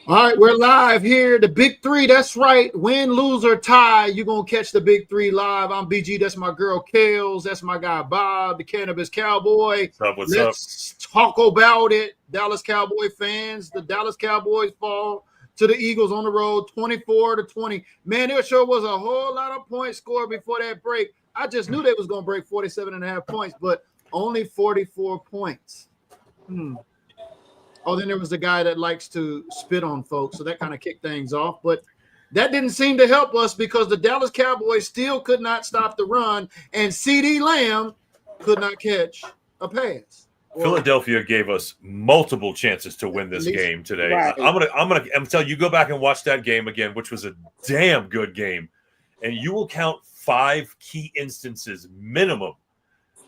All right, we're live here. The big three. That's right. Win, lose, or tie. You're going to catch the big three live. I'm BG. That's my girl, Kales. That's my guy, Bob, the Cannabis Cowboy. What's up? What's up? Let's talk about it. Dallas Cowboy fans. The Dallas Cowboys fall to the Eagles on the road 24-20. Man, there sure was a whole lot of points scored before that break. I just knew they was going to break 47.5 points, but only 44 points. Oh, then there was the guy that likes to spit on folks, so that kind of kicked things off. But that didn't seem to help us because the Dallas Cowboys still could not stop the run, and CeeDee Lamb could not catch a pass. Philadelphia gave us multiple chances to win this game today. Right. I'm gonna tell you, go back and watch that game again, which was a damn good game, and you will count 5 key instances minimum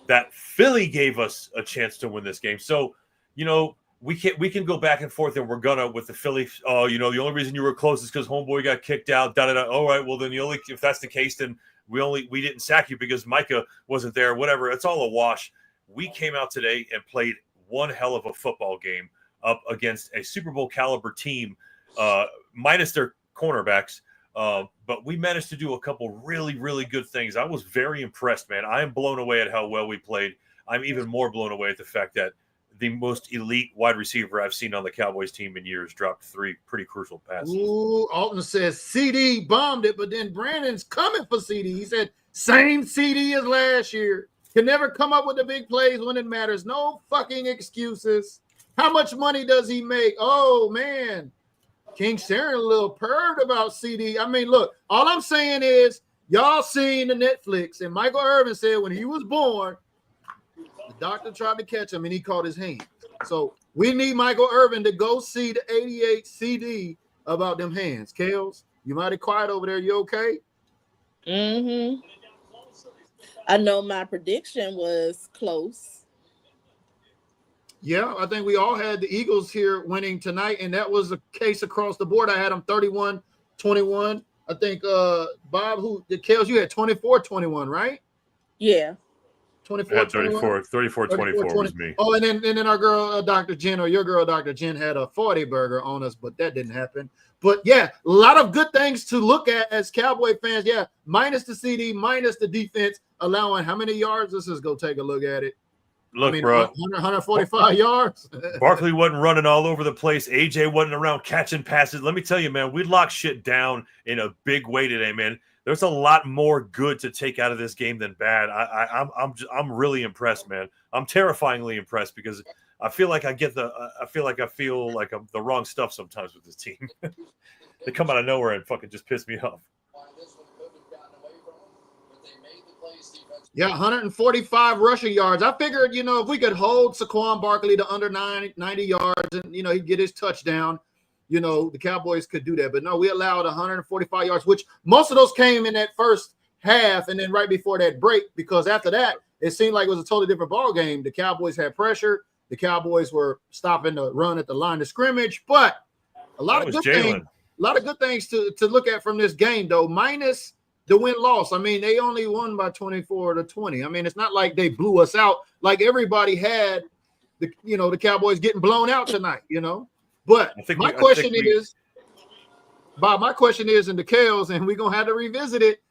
that Philly gave us a chance to win this game. So, we can go back and forth, and we're gonna with the Philly. Oh, the only reason you were close is because homeboy got kicked out. Da da da. All right, well then if that's the case, then we didn't sack you because Micah wasn't there. Whatever. It's all a wash. We came out today and played one hell of a football game up against a Super Bowl caliber team, minus their cornerbacks. But we managed to do a couple really, really good things. I was very impressed, man. I am blown away at how well we played. I'm even more blown away at the fact that the most elite wide receiver I've seen on the Cowboys team in years dropped 3 pretty crucial passes. Ooh, Alton says CeeDee bombed it, but then Brandon's coming for CeeDee. He said, same CeeDee as last year. Can never come up with the big plays when it matters. No fucking excuses. How much money does he make? Oh, man. King Sharon a little perved about CeeDee. I mean, look, all I'm saying is y'all seen the Netflix, and Michael Irvin said when he was born, the doctor tried to catch him, and he caught his hand. So we need Michael Irvin to go see the 88 CD about them hands. Kales, you mighty quiet over there. You okay? Mm-hmm. I know my prediction was close. Yeah, I think we all had the Eagles here winning tonight, and that was the case across the board. I had them 31-21. I think, Bob, Kales, you had 24-21, right? Yeah. 34-24 was me. Oh, and then our girl, Dr. Jen, or your girl, Dr. Jen, had a 40 burger on us, but that didn't happen. But yeah, a lot of good things to look at as Cowboy fans. Yeah, minus the CD, minus the defense, allowing how many yards? Let's just go take a look at it. Look, bro, 145 yards. Barkley wasn't running all over the place. AJ wasn't around catching passes. Let me tell you, man, we locked shit down in a big way today, man. There's a lot more good to take out of this game than bad. I'm really impressed, man. I'm terrifyingly impressed because I feel like I feel like I'm the wrong stuff sometimes with this team. They come out of nowhere and fucking just piss me off. Yeah, 145 rushing yards. I figured, if we could hold Saquon Barkley to under 90 yards and, he'd get his touchdown, the Cowboys could do that. But no, we allowed 145 yards, which most of those came in that first half and then right before that break, because after that, it seemed like it was a totally different ball game. The Cowboys had pressure. The Cowboys were stopping the run at the line of scrimmage. But a lot of good things to look at from this game, though, minus the win-loss. I mean, they only won by 24-20. I mean, it's not like they blew us out like everybody had the Cowboys getting blown out tonight, But my question is, and the Kales, and we're gonna have to revisit it.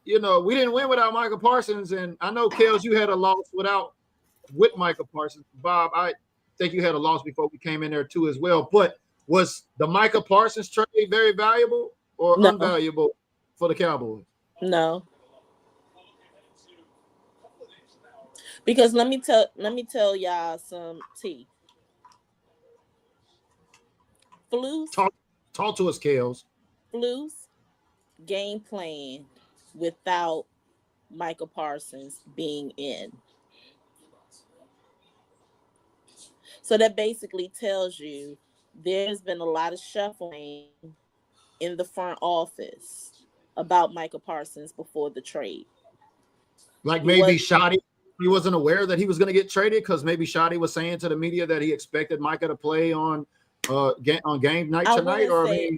We didn't win without Michael Parsons, and I know Kales, you had a loss with Michael Parsons. Bob, I think you had a loss before we came in there too as well. But was the Michael Parsons trade very valuable or unvaluable for the Cowboys? No. Because let me tell y'all some tea. Flus talk to us, Kales. Flus game plan without Michael Parsons being in. So that basically tells you there's been a lot of shuffling in the front office about Michael Parsons before the trade. Like maybe Shoddy, he wasn't aware that he was going to get traded because maybe Shoddy was saying to the media that he expected Micah to play on game night tonight.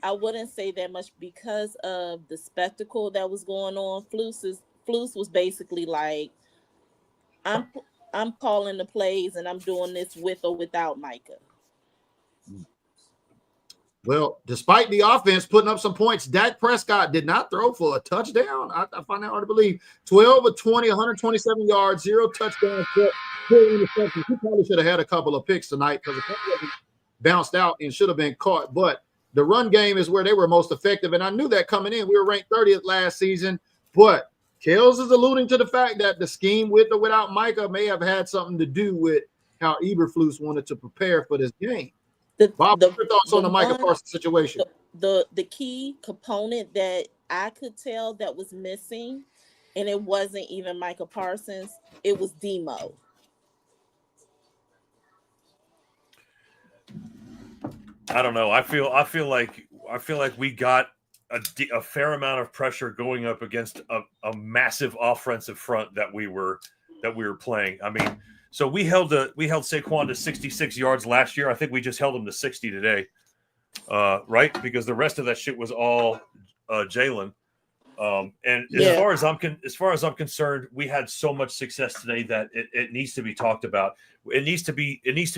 I wouldn't say that much because of the spectacle that was going on. Flus was basically like, I'm calling the plays and I'm doing this with or without Micah. Well, despite the offense putting up some points, Dak Prescott did not throw for a touchdown. I find that hard to believe. 12 of 20, 127 yards, 0 touchdowns, 4 interceptions. He probably should have had a couple of picks tonight because a couple of them bounced out and should have been caught. But the run game is where they were most effective, and I knew that coming in. We were ranked 30th last season, but Kels is alluding to the fact that the scheme with or without Micah may have had something to do with how Eberflus wanted to prepare for this game. Bob, what's your thoughts on the Micah Parsons situation? The key component that I could tell that was missing, and it wasn't even Micah Parsons, it was Demo. I don't know. I feel like we got a fair amount of pressure going up against a massive offensive front that we were playing. I mean, so we held Saquon to 66 yards last year. I think we just held him to 60 today, right? Because the rest of that shit was all Jalen. As far as I'm concerned, we had so much success today that it needs to be talked about. It needs to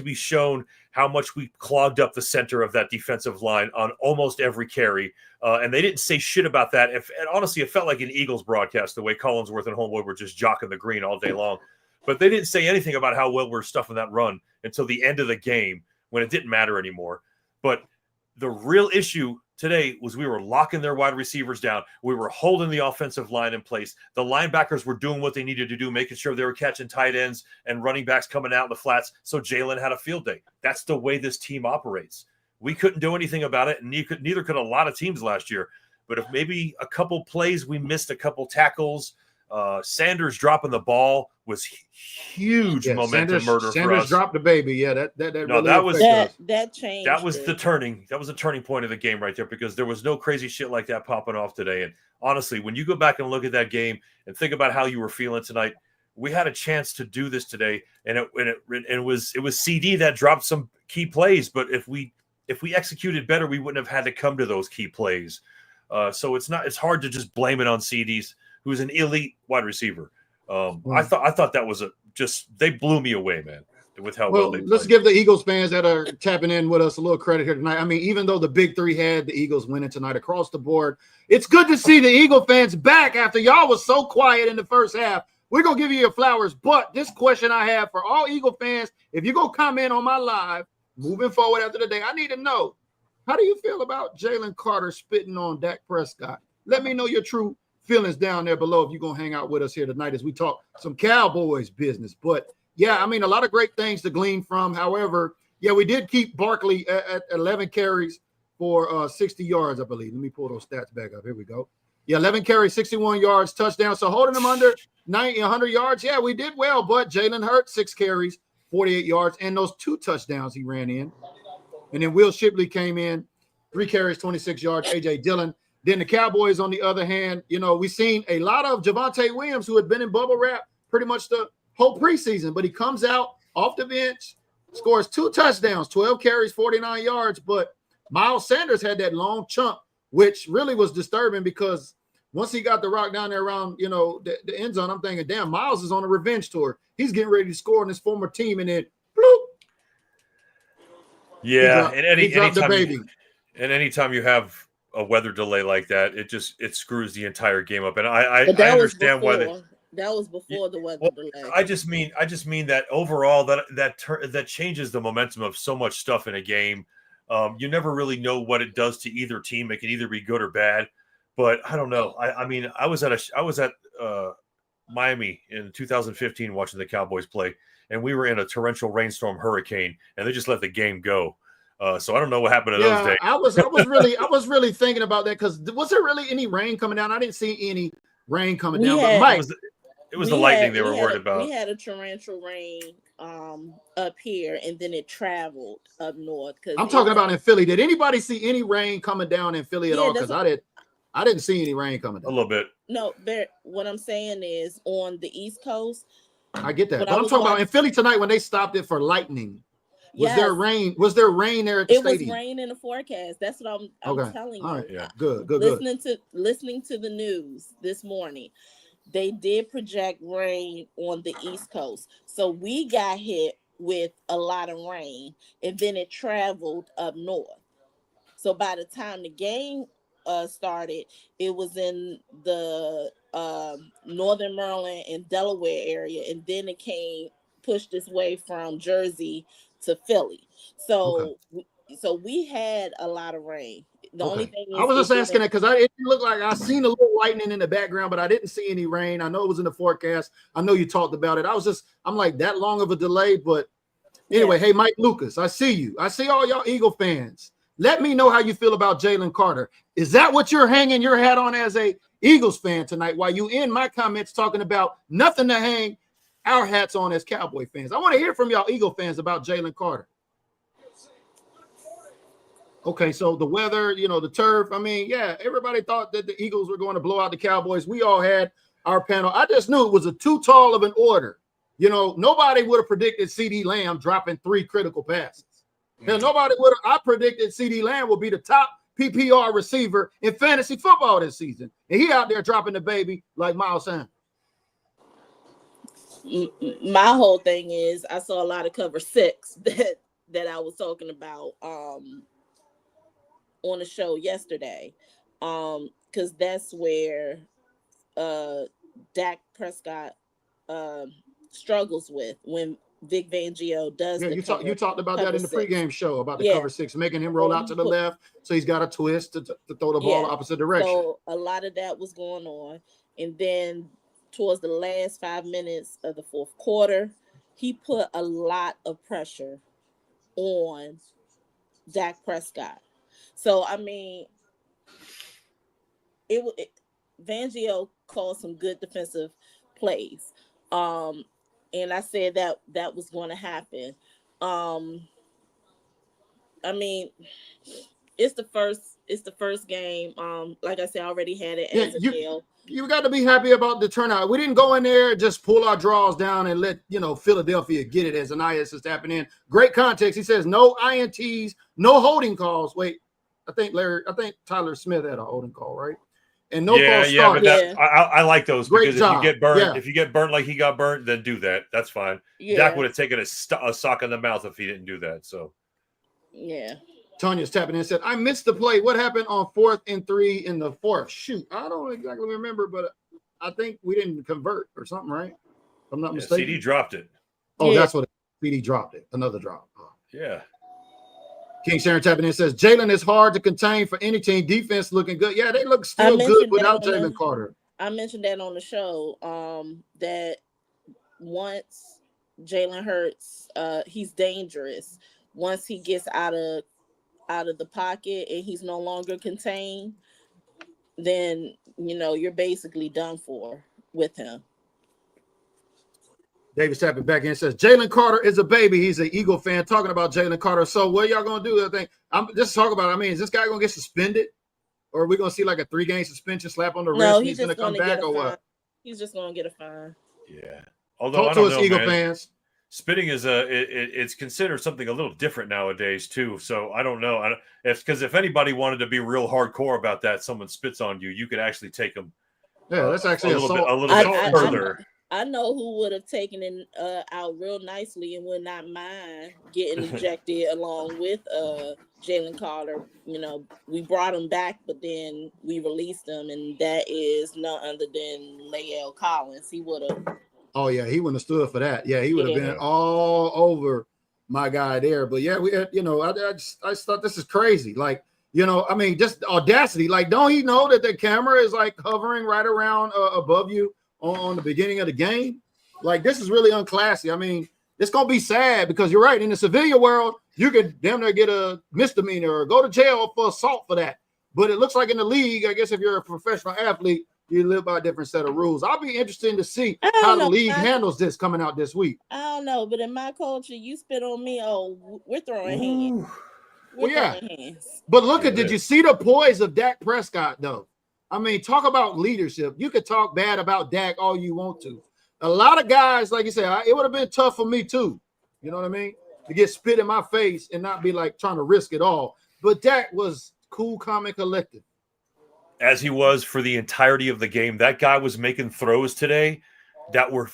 be shown how much we clogged up the center of that defensive line on almost every carry. And they didn't say shit about that. And honestly, it felt like an Eagles broadcast, the way Collinsworth and Homeboy were just jocking the green all day long. But they didn't say anything about how well we're stuffing that run until the end of the game when it didn't matter anymore. But the real issue today was we were locking their wide receivers down. We were holding the offensive line in place. The linebackers were doing what they needed to do, making sure they were catching tight ends and running backs coming out in the flats. So Jalen had a field day. That's the way this team operates. We couldn't do anything about it, and neither could a lot of teams last year. But if maybe a couple plays, we missed a couple tackles. Sanders dropping the ball was huge momentum murder for us. Sanders dropped the baby. Yeah, that changed. That was the turning point of the game right there, because there was no crazy shit like that popping off today. And honestly, when you go back and look at that game and think about how you were feeling tonight, we had a chance to do this today, and it was CD that dropped some key plays. But if we executed better, we wouldn't have had to come to those key plays. So it's hard to just blame it on CD's, who's an elite wide receiver. I thought that was they blew me away, man, with how well they played. Let's give the Eagles fans that are tapping in with us a little credit here tonight. I mean, even though the big three had the Eagles winning tonight across the board, it's good to see the Eagle fans back after y'all was so quiet in the first half. We're going to give you your flowers, but this question I have for all Eagle fans, if you're going to comment on my live moving forward after the day, I need to know, how do you feel about Jalen Carter spitting on Dak Prescott? Let me know your true feelings down there below if you're going to hang out with us here tonight as we talk some Cowboys business. But yeah, I mean, a lot of great things to glean from. However, yeah, we did keep Barkley at 11 carries for 60 yards, I believe. Let me pull those stats back up. Here we go. Yeah, 11 carries, 61 yards, touchdown. So holding them under 100 yards. Yeah, we did well, but Jalen Hurts, 6 carries, 48 yards, and those 2 touchdowns he ran in. And then Will Shipley came in, 3 carries, 26 yards, A.J. Dillon. Then the Cowboys, on the other hand, we've seen a lot of Javonte Williams, who had been in bubble wrap pretty much the whole preseason, but he comes out off the bench, scores 2 touchdowns, 12 carries, 49 yards. But Miles Sanders had that long chunk, which really was disturbing, because once he got the rock down there around, the end zone, I'm thinking, damn, Miles is on a revenge tour. He's getting ready to score on his former team, and then bloop. Yeah, anytime you have a weather delay like that, it screws the entire game up. And I understand why that was before the weather delay. I just mean that overall that changes the momentum of so much stuff in a game. You never really know what it does to either team. It can either be good or bad. But I don't know. I mean, I was at Miami in 2015 watching the Cowboys play, and we were in a torrential rainstorm hurricane, and they just let the game go. So I don't know what happened to those days. I was really thinking about that, because was there really any rain coming down? I didn't see any rain coming down. But Mike, it was the lightning they were worried about. We had a torrential rain up here, and then it traveled up north. I'm talking about in Philly. Did anybody see any rain coming down in Philly at all? Because I didn't see any rain coming down. A little bit. No, what I'm saying is on the East Coast. I get that. But I'm talking about in Philly tonight when they stopped it for lightning. Was there rain? Was there rain there at the stadium? It was rain in the forecast. That's what I'm telling you. All right. Yeah. Good. Listening to the news this morning, they did project rain on the East Coast. So we got hit with a lot of rain, and then it traveled up north. So by the time the game started, it was in the Northern Maryland and Delaware area, and then it pushed its way from Jersey to Philly. So we had a lot of rain. The only thing is, I was just asking that because it looked like I seen a little lightning in the background, but I didn't see any rain. I know it was in the forecast. I know you talked about it. I'm like, that long of a delay, but anyway, Hey, Mike Lucas, I see you. I see all y'all Eagle fans. Let me know how you feel about Jalen Carter. Is that what you're hanging your hat on as a Eagles fan tonight? While you in my comments talking about nothing to hang our hats on as Cowboy fans. I want to hear from y'all Eagle fans about Jalen Carter. Okay, so the weather, the turf. I mean, yeah, everybody thought that the Eagles were going to blow out the Cowboys. We all had our panel. I just knew it was too tall of an order. Nobody would have predicted CeeDee Lamb dropping 3 critical passes. Hell, nobody would have. I predicted CeeDee Lamb will be the top PPR receiver in fantasy football this season. And he out there dropping the baby like Miles Sanders. My whole thing is I saw a lot of cover 6 that I was talking about on the show yesterday. Because that's where Dak Prescott struggles with when Vic Fangio does. Yeah, you talked about that in the pregame show about the cover 6, making him roll out to the left, so he's got a twist to throw the ball opposite direction. So a lot of that was going on, and then towards the last 5 minutes of the fourth quarter, he put a lot of pressure on Dak Prescott. So I mean, Fangio called some good defensive plays. And I said that was going to happen. I mean, it's the first game. Like I said, I already had it as a deal. You got to be happy about the turnout. We didn't go in there and just pull our draws down and let Philadelphia get it as Anais is tapping in. Great context. He says no INTs, no holding calls. Wait, I think Tyler Smith had a holding call, right? And no false start. But I like those. Great because job. If you get burnt like he got burnt, then do that. That's fine. Yeah. Dak would have taken a sock in the mouth if he didn't do that. So, yeah. Tanya's tapping in and said, I missed the play. What happened on 4th and 3 in the 4th? Shoot, I don't exactly remember, but I think we didn't convert or something, right? If I'm not mistaken. CD dropped it. Oh, that's what CD dropped it. Another drop. Oh. Yeah. King Sharon tapping in says, Jalen is hard to contain for any team. Defense looking good. Yeah, they look still good without Jalen Carter. I mentioned that on the show, that once Jalen Hurts, he's dangerous. Once he gets out of the pocket and he's no longer contained, then, you're basically done for with him. David's tapping back in and says, Jalen Carter is a baby. He's an Eagle fan talking about Jalen Carter. So what y'all going to do? I think I'm just talking about, is this guy going to get suspended? Or are we going to see like a 3-game suspension slap on the wrist and he's going to come back or what? He's just going to get a fine. Yeah. Although talk to us, Eagle fans. Spitting is it's considered something a little different nowadays too. So I don't know. If anybody wanted to be real hardcore about that, someone spits on you, you could actually take them. Yeah, that's actually a little bit further. I know who would have taken it out real nicely and would not mind getting ejected along with Jalen Carter. We brought him back, but then we released him, and that is none other than Lael Collins. He would have. Oh yeah, he wouldn't have stood for that. Yeah, he would have been all over my guy there. But yeah, we, I just thought this is crazy. Like, just audacity. Like, don't he know that the camera is like hovering right around above you on the beginning of the game? Like, this is really unclassy. It's gonna be sad because you're right. In the civilian world, you could damn near get a misdemeanor or go to jail for assault for that. But it looks like in the league, I guess if you're a professional athlete, you live by a different set of rules. I'll be interested to see how the league handles this coming out this week. I don't know, but in my culture, you spit on me, we're throwing hands. Throwing hands. But did you see the poise of Dak Prescott, though? Talk about leadership. You could talk bad about Dak all you want to. A lot of guys, like you said, it would have been tough for me too. You know what I mean? To get spit in my face and not be like trying to risk it all. But Dak was cool, calm, and collected. As he was for the entirety of the game. That guy was making throws today that were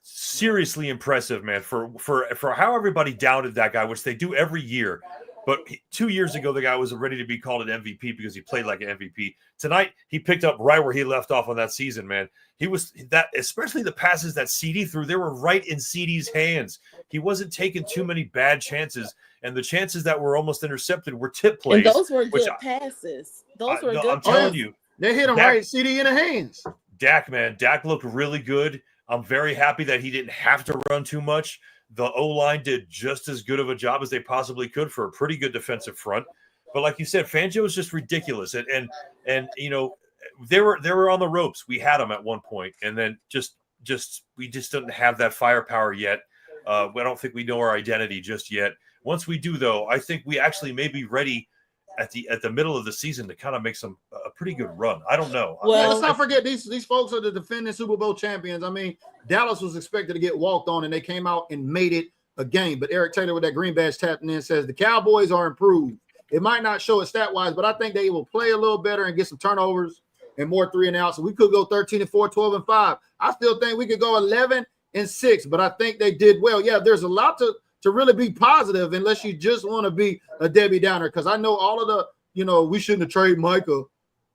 seriously impressive, man. For how everybody doubted that guy, which they do every year. But 2 years ago, the guy was ready to be called an MVP because he played like an MVP. Tonight, he picked up right where he left off on that season, man. He was that, especially the passes that CD threw, they were right in CD's hands. He wasn't taking too many bad chances, and the chances that were almost intercepted were tip plays. And those were good passes. Those were good. I'm telling you, they hit him right, CD in the hands. Dak looked really good. I'm very happy that he didn't have to run too much. The O-line did just as good of a job as they possibly could for a pretty good defensive front. But like you said, Fangio is just ridiculous. And you know, they were on the ropes. We had them at one point, and then we just don't have that firepower yet. I don't think we know our identity just yet. Once we do, though, I think we actually may be ready at the middle of the season to kind of make a pretty good run. I don't know. Well, let's not forget these folks are the defending Super Bowl champions. I mean, Dallas was expected to get walked on, and they came out and made it a game. But Eric Taylor with that green badge tapping in says the Cowboys are improved. It might not show it stat-wise, but I think they will play a little better and get some turnovers and more 3-and-outs. So we could go 13-4, 12-5. I still think we could go 11-6, but I think they did well. Yeah, there's a lot to really be positive unless you just want to be a Debbie Downer, because I know all of the, you know, we shouldn't have traded Micah.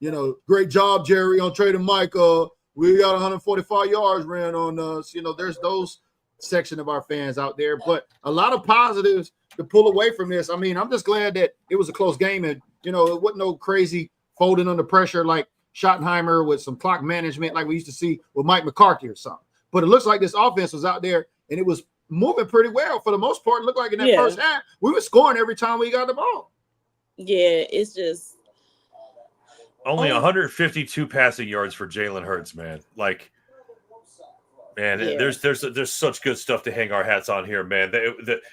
You know, great job, Jerry, on trading Micah. We got 145 yards ran on us. You know, there's those section of our fans out there, but a lot of positives to pull away from this. I mean, I'm just glad that it was a close game, and, you know, it wasn't no crazy folding under pressure like Schottenheimer with some clock management like we used to see with Mike McCarthy or something. But it looks like this offense was out there, and it was moving pretty well for the most part. It looked like in that first half, we were scoring every time we got the ball. Yeah, it's just only 152 passing yards for Jalen Hurts, man. Like, man, there's such good stuff to hang our hats on here, man.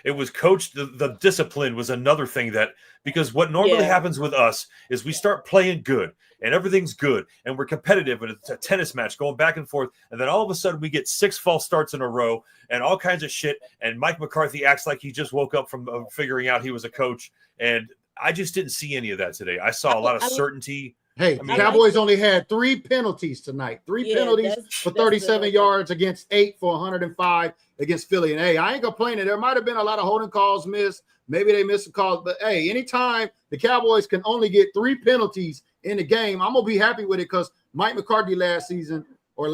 It was coached. The discipline was another thing that, because what normally happens with us is we start playing good and everything's good and we're competitive and it's a tennis match going back and forth, and then all of a sudden we get 6 false starts in a row and all kinds of shit, and Mike McCarthy acts like he just woke up from figuring out he was a coach, and I just didn't see any of that today. I saw a lot of certainty. Hey, the Cowboys only had 3 penalties tonight. 3 penalties for 37 yards against 8 for 105 against Philly. And, hey, I ain't complaining. There might have been a lot of holding calls missed. Maybe they missed a call. But, hey, anytime the Cowboys can only get 3 penalties in the game, I'm going to be happy with it, because Mike McCarthy last season, or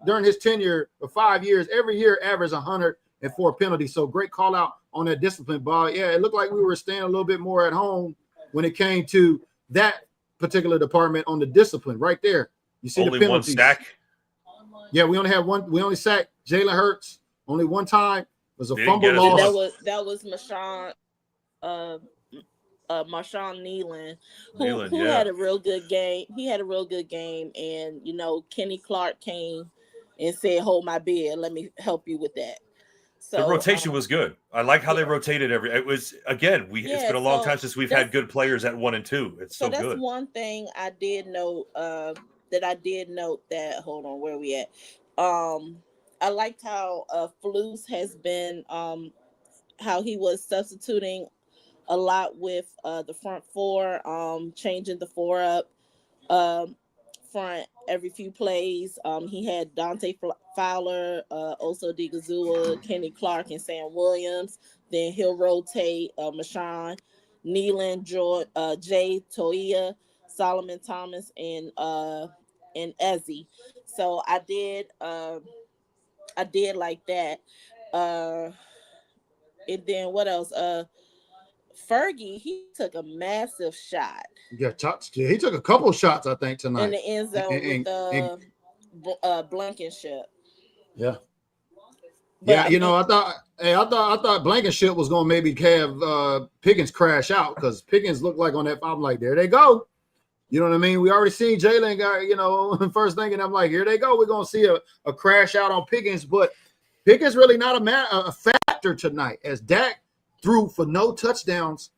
during his tenure of 5 years, every year averaged 104 penalties. So great call out on that discipline ball. Yeah, it looked like we were staying a little bit more at home when it came to that particular department on the discipline right there. You see only the penalties. 1 sack. Yeah, we only had one. We only sacked Jalen Hurts only one time. It was a fumble loss. That was Marshawn Nealon, who had a real good game. He had a real good game, and, you know, Kenny Clark came and said, "Hold my beer, let me help you with that." So, the rotation was good. I like how they rotated it was, again, it's been a long time since we've had good players at 1 and 2. It's so that's good. One thing I did note that hold on, where we at? I liked how Flus has been how he was substituting a lot with the front 4, changing the 4 up front every few plays. He had Dante Fowler, Oso Digazua, Kenny Clark, and Sam Williams. Then he'll rotate Marshawn Nealon, Jay Toia, Solomon Thomas, and Ezzy. So I did like that. And then what else? Fergie, he took a massive shot. Yeah, he took a couple shots, I think, tonight in the end zone with Blankenship. Yeah. But, you know, I thought Blankenship was gonna maybe have Pickens crash out, because Pickens looked like on that. I'm like, there they go. You know what I mean? We already seen Jalen got, you know, first thing, and I'm like, here they go. We're gonna see a crash out on Pickens, but Pickens really not a factor tonight, as Dak threw for no touchdowns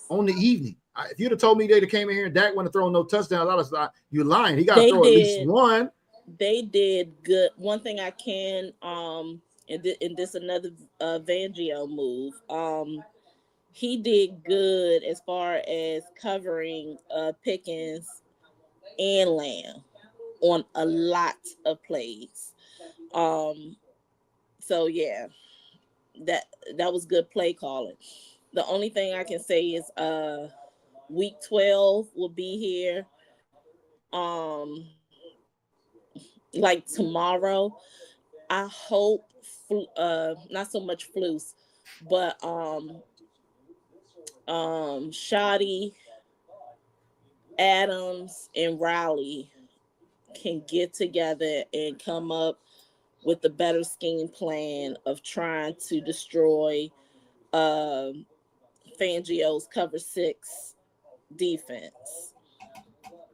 on the evening. If you'd have told me they came in here and Dak wouldn't have thrown no touchdowns, I was like, you lying. He got to throw at least one. They did good. One thing I can, and this another Fangio move. He did good as far as covering Pickens and Lamb on a lot of plays. So yeah, that was good play calling. the only thing I can say is week 12 will be here. Like tomorrow. I hope not so much Flus, but Shoddy, Adams, and Rowley can get together and come up with a better scheme plan of trying to destroy Fangio's cover 6 defense.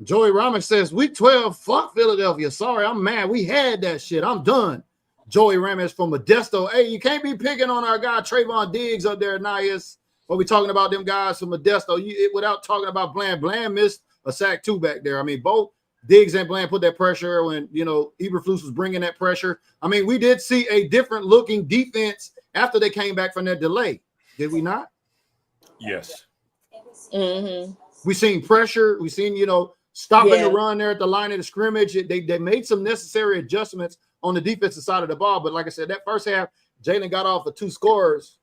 Joey Ramos says, week 12, fuck Philadelphia. Sorry, I'm mad. We had that shit. I'm done. Joey Ramos from Modesto. Hey, you can't be picking on our guy Trayvon Diggs up there, Nias. But we talking about them guys from Modesto without talking about Bland. Bland missed a sack too back there. I mean, both Diggs and Bland put that pressure when, Eberflus was bringing that pressure. I mean, we did see a different looking defense after they came back from that delay. Did we not? Yes. Mm-hmm. We seen pressure. We seen, stopping the run there at the line of the scrimmage. They made some necessary adjustments on the defensive side of the ball. But like I said, that first half, Jalen got off of 2 scores.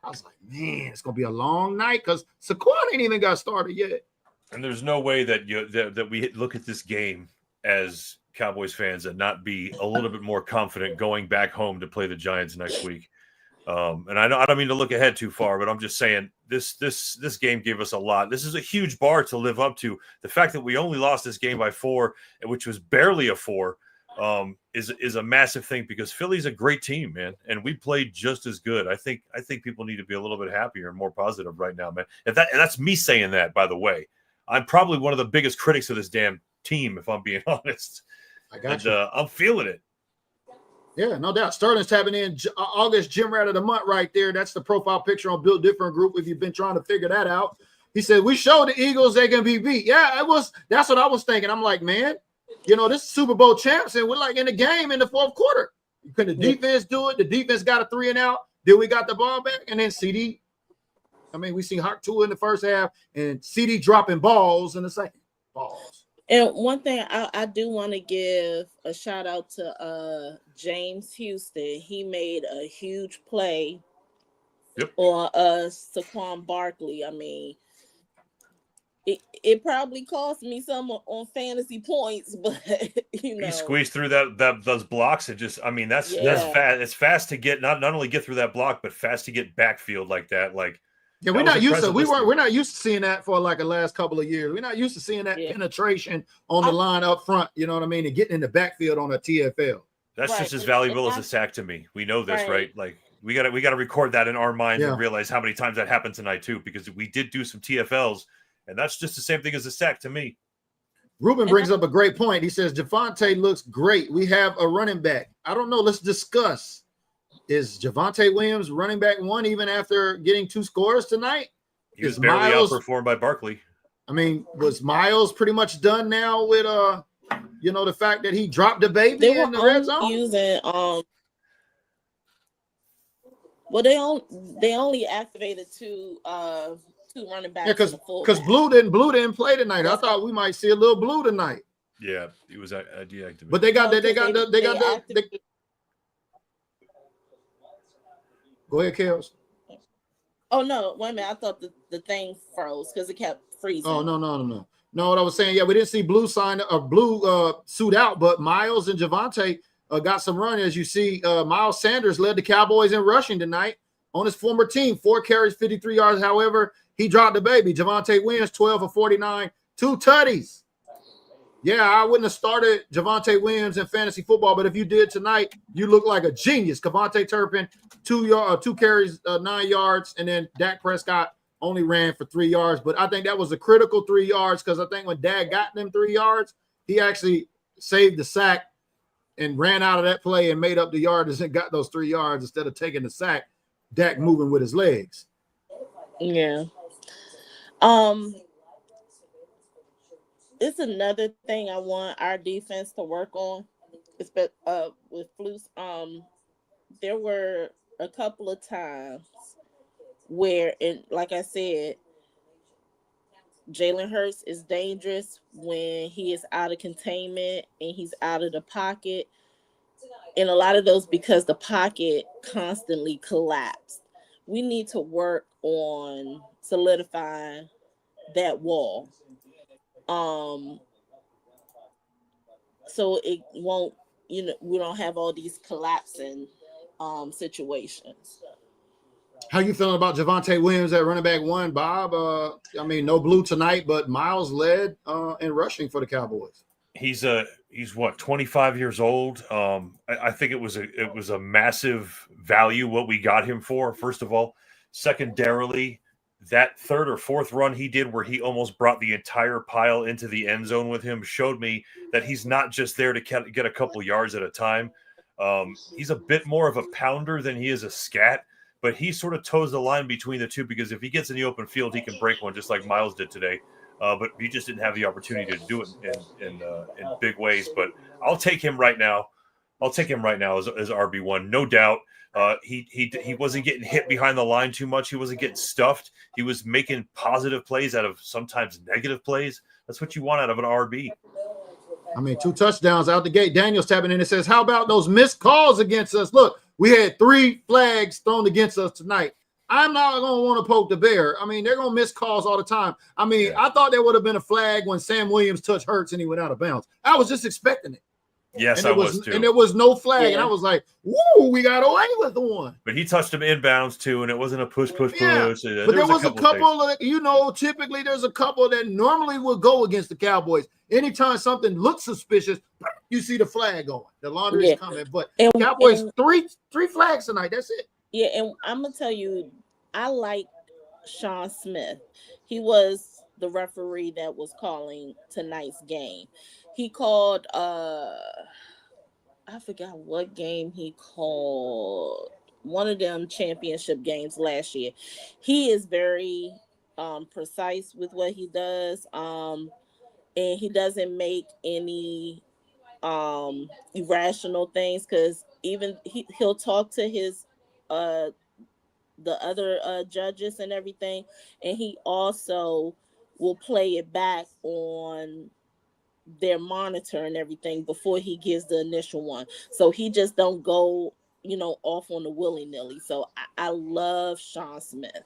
I was like, man, it's going to be a long night because Saquon ain't even got started yet. And there's no way that that we look at this game as Cowboys fans and not be a little bit more confident going back home to play the Giants next week. And I don't mean to look ahead too far, but I'm just saying this game gave us a lot. This is a huge bar to live up to. The fact that we only lost this game by 4, which was barely a 4, is a massive thing because Philly's a great team, man, and we played just as good. I think people need to be a little bit happier and more positive right now, man. And that's me saying that, by the way. I'm probably one of the biggest critics of this damn team, if I'm being honest. I got you. I'm feeling it. Yeah, no doubt. Sterling's tapping in August Gym Rat of the Month right there. That's the profile picture on Build Different Group if you've been trying to figure that out. He said, we showed the Eagles they can be beat. Yeah, that's what I was thinking. I'm like, man, this is Super Bowl champs, and we're like in the game in the fourth quarter. Can the defense do it? The defense got a 3 and out. Then we got the ball back, and then CD. I mean, we seen Hawk 2 in the first half, and CD dropping balls in the second. Balls. And one thing I do want to give a shout out to James Houston. He made a huge play on Saquon Barkley. I mean, it probably cost me some on fantasy points, but he squeezed through those blocks. It just, I mean, that's fast. It's fast to get not only get through that block, but fast to get backfield like that. Like, yeah, we're not used to. We're not used to seeing that for like the last couple of years. We're not used to seeing that penetration on the line up front. You know what I mean? And getting in the backfield on a TFL. That's just as valuable as a sack to me. We know this, right? Like we got to record that in our minds and realize how many times that happened tonight too, because we did do some TFLs, and that's just the same thing as a sack to me. Ruben brings up a great point. He says Javonte looks great. We have a running back. I don't know. Let's discuss. Is Javonte Williams running back 1 even after getting 2 scores tonight? He was barely outperformed by Barkley. I mean, was Miles pretty much done now with the fact that he dropped the baby in the red zone? Using well, they only activated 2 running backs. Yeah, because Blue didn't play tonight. I thought we might see a little Blue tonight. Yeah, he was deactivated. But they got the. Go ahead, Kels. Oh no, wait a minute. I thought the thing froze because it kept freezing. Oh no. No, what I was saying, we didn't see Blue suit out, but Miles and Javonte got some run. As you see, Miles Sanders led the Cowboys in rushing tonight on his former team. 4 carries, 53 yards. However, he dropped the baby. Javonte Williams, 12 of 49, 2 tutties. Yeah, I wouldn't have started Javonte Williams in fantasy football, but if you did tonight, you look like a genius. Kavontae Turpin, 2 carries, 9 yards, and then Dak Prescott only ran for 3 yards. But I think that was a critical 3 yards because I think when Dak got them 3 yards, he actually saved the sack and ran out of that play and made up the yardage and got those 3 yards instead of taking the sack. Dak moving with his legs. Yeah. It's another thing I want our defense to work on. With Flus, there were a couple of times where, and like I said, Jalen Hurts is dangerous when he is out of containment and he's out of the pocket. And a lot of those because the pocket constantly collapsed. we need to work on solidifying that wall. So it won't, we don't have all these collapsing situations. How you feeling about Javonte Williams at running back 1, Bob? I mean, no blue tonight, but Miles led in rushing for the Cowboys. He's what, 25 years old. I think it was a massive value what we got him for. First of all, secondarily, that third or fourth run he did where he almost brought the entire pile into the end zone with him showed me that he's not just there to get a couple yards at a time. He's a bit more of a pounder than he is a scat, but he sort of toes the line between the two, because if he gets in the open field, he can break one just like Miles did today. But he just didn't have the opportunity to do it in big ways. But I'll take him right now. As RB1, no doubt. He wasn't getting hit behind the line too much. He wasn't getting stuffed. He was making positive plays out of sometimes negative plays. That's what you want out of an RB. I mean, 2 touchdowns out the gate. Daniel's tapping in and says, how about those missed calls against us? Look, we had 3 flags thrown against us tonight. I'm not going to want to poke the bear. I mean, they're going to miss calls all the time. I mean, yeah. I thought there would have been a flag when Sam Williams touched Hurts and he went out of bounds. I was just expecting it. Yes, I was too. And there was no flag. Yeah. And I was like, woo, we got away with the one. But he touched him inbounds too, and it wasn't a push. Yeah. But there was a couple of, typically there's a couple that normally will go against the Cowboys. Anytime something looks suspicious, you see the flag going. The laundry is coming. But Cowboys, three flags tonight. That's it. Yeah, and I'm going to tell you, I like Sean Smith. He was the referee that was calling tonight's game. He called, I forgot what game he called, one of them championship games last year. He is very precise with what he does, and he doesn't make any irrational things, because even he'll talk to his the other judges and everything, and he also will play it back on their monitor and everything before he gives the initial one. So he just don't go, off on the willy-nilly. So I love Sean Smith.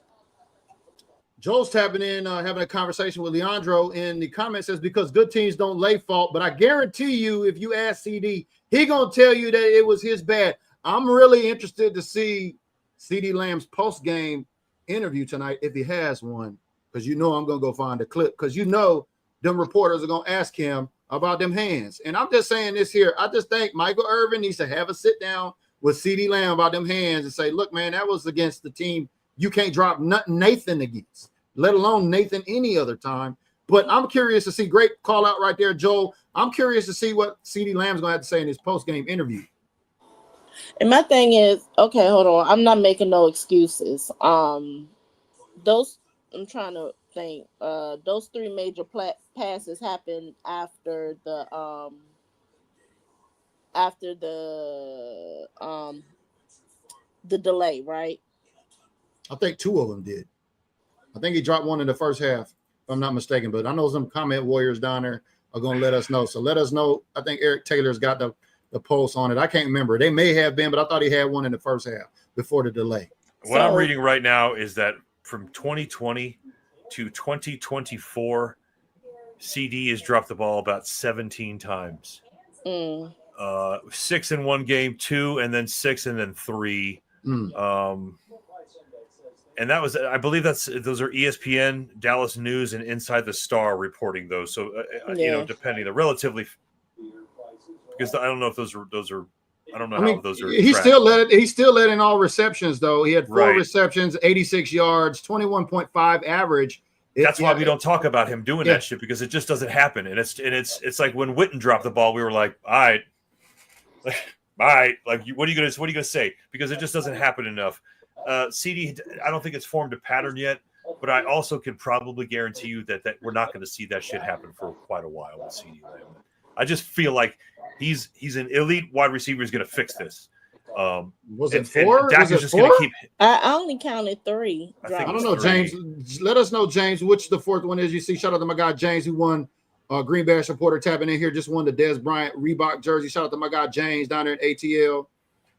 Joel's tapping in, having a conversation with Leandro in the comments, says, because good teams don't lay fault, but I guarantee you, if you ask CD, he gonna tell you that it was his bad. I'm really interested to see CD Lamb's post-game interview tonight, if he has one, because I'm going to go find a clip, because them reporters are going to ask him about them hands. And I'm just saying this here. I just think Michael Irvin needs to have a sit-down with CD Lamb about them hands and say, look, man, that was against the team you can't drop Nathan against, let alone Nathan any other time. But I'm curious to see, great call out right there, Joel. I'm curious to see what CD Lamb's going to have to say in his post-game interview. And my thing is, okay, hold on. I'm not making no excuses. I'm trying to think. Those 3 major passes happened after the delay, right? I think 2 of them did. I think he dropped one in the first half, if I'm not mistaken. But I know some comment warriors down there are going to let us know. So let us know. I think Eric Taylor's got the pulse on it. I can't remember. They may have been, but I thought he had one in the first half before the delay. What I'm reading right now is that from 2020 to 2024, CD has dropped the ball about 17 times. 6 in one game, 2, and then 6, and then 3. And that was, I believe those are ESPN, Dallas News, and Inside the Star reporting those. So, depending, they're relatively, because I don't know if those are. I don't know how those are. He still led in all receptions, though. He had 4 receptions, 86 yards, 21.5 average. That's why we don't talk about him doing that shit, because it just doesn't happen. And it's like when Witten dropped the ball, we were like, all right. Like, what are you gonna say? Because it just doesn't happen enough. CD, I don't think it's formed a pattern yet, but I also can probably guarantee you that we're not going to see that shit happen for quite a while with CD Lamb. I just feel like he's an elite wide receiver who's going to fix this. Was it 4? And Dak is just going to keep. I only counted 3. I don't know, 3. James. Let us know, James, which the 4th one is. You see, shout out to my guy James, who won. Green Bash reporter tapping in here, just won the Dez Bryant Reebok jersey. Shout out to my guy James down there in ATL.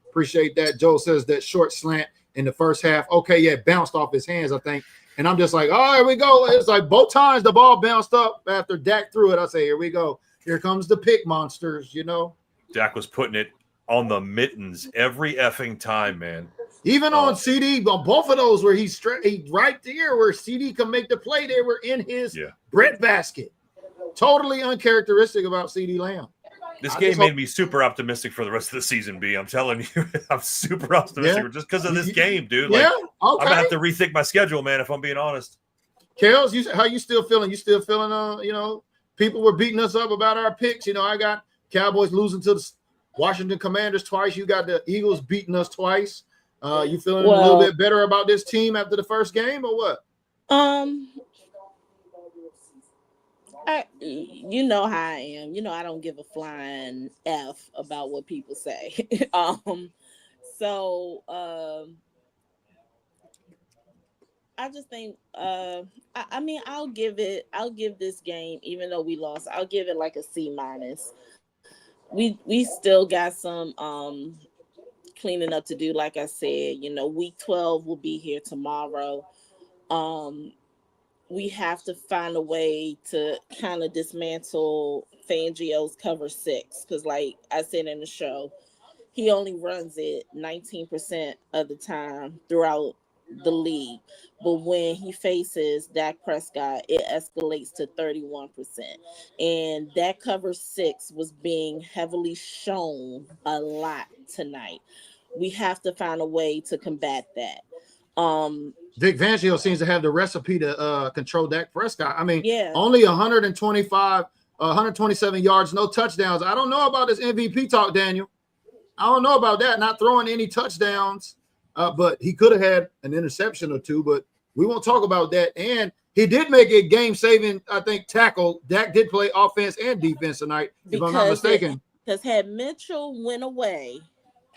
Appreciate that. Joe says that short slant in the first half. Okay, yeah, it bounced off his hands, I think. And I'm just like, oh, here we go. It's like both times the ball bounced up after Dak threw it. I say, here we go. Here comes the pick monsters, you know. Dak was putting it on the mittens every effing time, man. Even on CD, on both of those where he's right there where CD can make the play, they were in his breadbasket. Totally uncharacteristic about CD Lamb. This game made me super optimistic for the rest of the season, B. I'm telling you, I'm super optimistic just because of this game, dude. Like, I'm going to have to rethink my schedule, man, if I'm being honest. Kels, how you still feeling? You still feeling, you know, people were beating us up about our picks. You know, I got Cowboys losing to the Washington Commanders twice. You got the Eagles beating us twice. You feeling a little bit better about this team after the first game or what? You know how I am. You know, I don't give a flying F about what people say. I just think I mean I'll give this game, even though we lost, I'll give it like a C-. We still got some cleaning up to do. Like I said, you know, week 12 will be here tomorrow. We have to find a way to kind of dismantle Fangio's cover 6, because like I said in the show, he only runs it 19% of the time throughout the league. But when he faces Dak Prescott, it escalates to 31%. And that cover 6 was being heavily shown a lot tonight. We have to find a way to combat that. Vic Fangio seems to have the recipe to control Dak Prescott. I mean, only 127 yards, no touchdowns. I don't know about this MVP talk, Daniel. I don't know about that. Not throwing any touchdowns, but he could have had an interception or two, but we won't talk about that. And he did make a game-saving, I think, tackle. Dak did play offense and defense tonight, if I'm not mistaken. Because had Mitchell went away,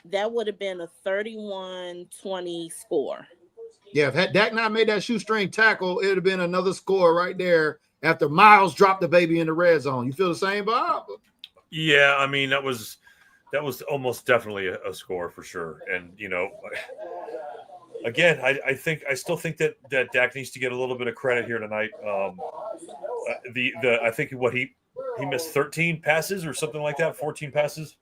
that would have been a 31-20 score. Yeah, if had Dak not made that shoestring tackle, it would have been another score right there after Miles dropped the baby in the red zone. You feel the same, Bob? Yeah, I mean, that was almost definitely a score for sure. And, you know, again, I still think that Dak needs to get a little bit of credit here tonight. I think he missed 13 passes or something like that, 14 passes.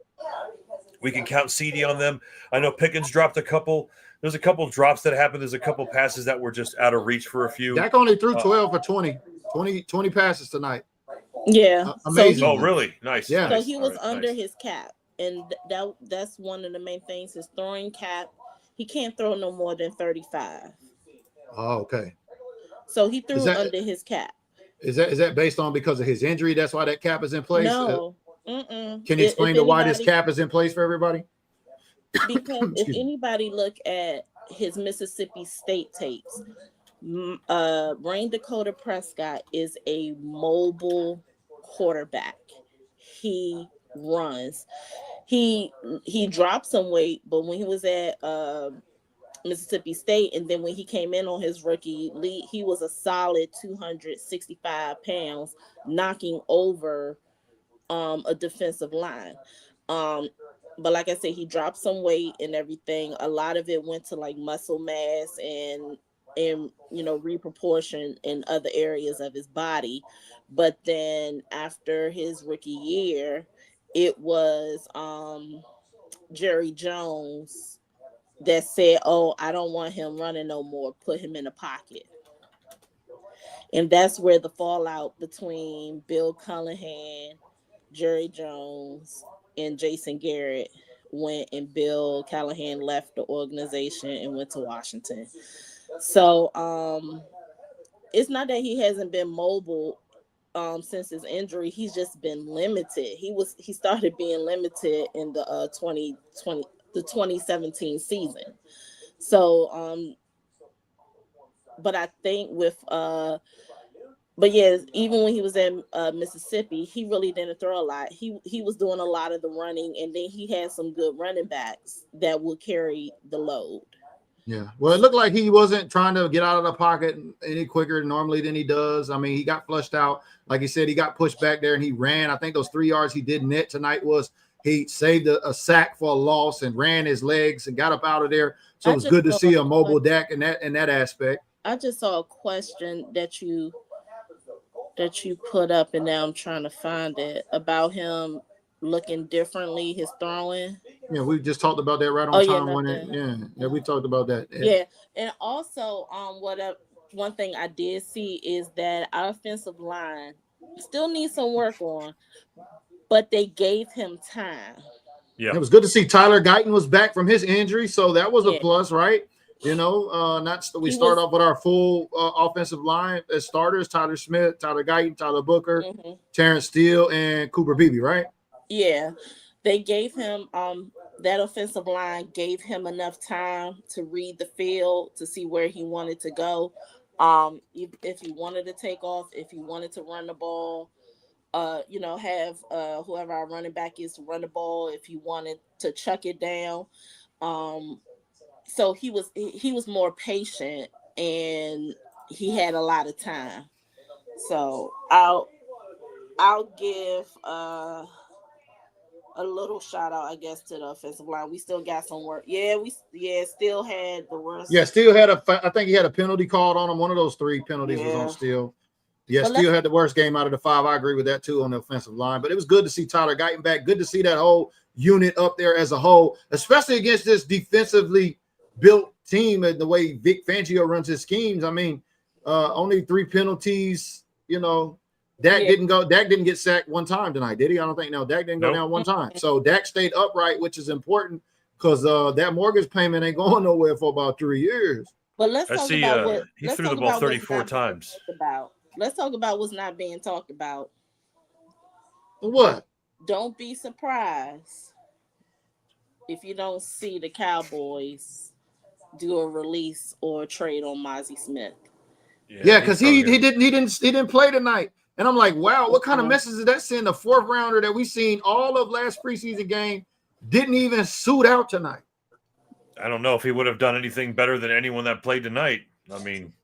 We can count CD on them. I know Pickens dropped a couple. There's a couple drops that happened. There's a couple passes that were just out of reach for a few. Dak only threw 12 for 20 passes tonight. Yeah. Amazing. Oh, really? Nice. Yeah. Nice. So he was under his cap. And that's one of the main things, his throwing cap. He can't throw no more than 35. Oh, okay. So he threw under his cap. Is that based on because of his injury? That's why that cap is in place? No. Can you explain why this cap is in place for everybody? Because if anybody look at his Mississippi State tapes, Rain Dakota Prescott is a mobile quarterback. He runs. He dropped some weight, but when he was at Mississippi State, and then when he came in on his rookie league, he was a solid 265 pounds, knocking over a defensive line. But like I said, he dropped some weight and everything. A lot of it went to like muscle mass and you know, reproportion in other areas of his body. But then after his rookie year, it was Jerry Jones that said, "Oh, I don't want him running no more. Put him in the pocket." And that's where the fallout between Bill Callahan, Jerry Jones, and Jason Garrett went, and Bill Callahan left the organization and went to Washington. So it's not that he hasn't been mobile since his injury. He's just been limited. He started being limited in the 2017 season. So but I think but yeah, even when he was in Mississippi, he really didn't throw a lot. He was doing a lot of the running, and then he had some good running backs that would carry the load. Yeah, well, it looked like he wasn't trying to get out of the pocket any quicker normally than he does. I mean, he got flushed out. Like he said, he got pushed back there and he ran. I think those 3 yards he did net tonight was He saved a sack for a loss and ran his legs and got up out of there. So it was good to see a mobile Dak in that aspect. I just saw a question that you put up, and now I'm trying to find it, about him looking differently, his throwing. Yeah, we just talked about that right on time. Yeah, we talked about that. Yeah, and also one thing I did see is that our offensive line still needs some work on, but they gave him time. Yeah, it was good to see Tyler Guyton was back from his injury, so that was a plus, right? We start off with our full offensive line as starters: Tyler Smith, Tyler Guyton, Tyler Booker, Terrence Steele, and Cooper Beebe, right? Yeah, they gave him that offensive line gave him enough time to read the field, to see where he wanted to go. If he wanted to take off, if he wanted to run the ball, have whoever our running back is to run the ball, if he wanted to chuck it down. So he was more patient, and he had a lot of time. So I'll give a little shout out, I guess, to the offensive line. We still got some work. Still had the worst. Yeah, still had I think he had a penalty called on him. One of those 3 penalties was on Steele. Yeah, Steele had the worst game out of the 5. I agree with that too on the offensive line. But it was good to see Tyler Guyton back. Good to see that whole unit up there as a whole, especially against this defensively built team and the way Vic Fangio runs his schemes. I mean, only 3 penalties. Dak didn't get sacked one time tonight, did he? I don't think. No, Dak didn't go down one time. So Dak stayed upright, which is important because that mortgage payment ain't going nowhere for about 3 years. But let's talk about what he threw the ball 34 times. Let's talk about what's not being talked about. What? Don't be surprised if you don't see the Cowboys do a release or a trade on Mozzie Smith. Yeah, because he didn't play tonight. And I'm like, wow, what kind of message is that send? A 4th rounder that we seen all of last preseason game didn't even suit out tonight. I don't know if he would have done anything better than anyone that played tonight. I mean,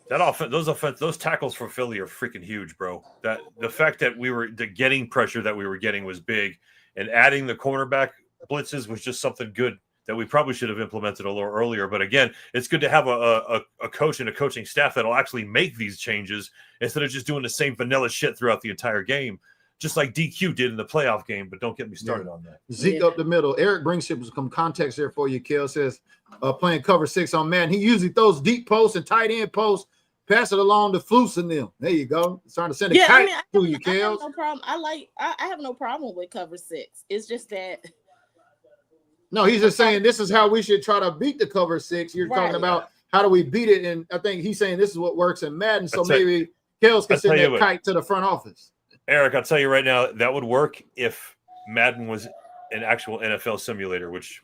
those tackles for Philly are freaking huge, bro. That the fact that the getting pressure that we were getting was big, and adding the cornerback blitzes was just something good that we probably should have implemented a little earlier. But again, it's good to have a coach and a coaching staff that'll actually make these changes instead of just doing the same vanilla shit throughout the entire game, just like DQ did in the playoff game. But don't get me started on that. Zeke up the middle. Eric brings some context here for you, Kel. Says playing cover 6 on Madden. He usually throws deep posts and tight end posts, pass it along to Flus and them. There you go. It's trying to send a kite to you, Kel. I have no problem. I have no problem with cover 6. It's just that. No, he's just saying this is how we should try to beat the cover 6. You're talking about how do we beat it, and I think he's saying this is what works in Madden. So maybe Kels can send that kite to the front office. Eric, I'll tell you right now, that would work if Madden was an actual NFL simulator, which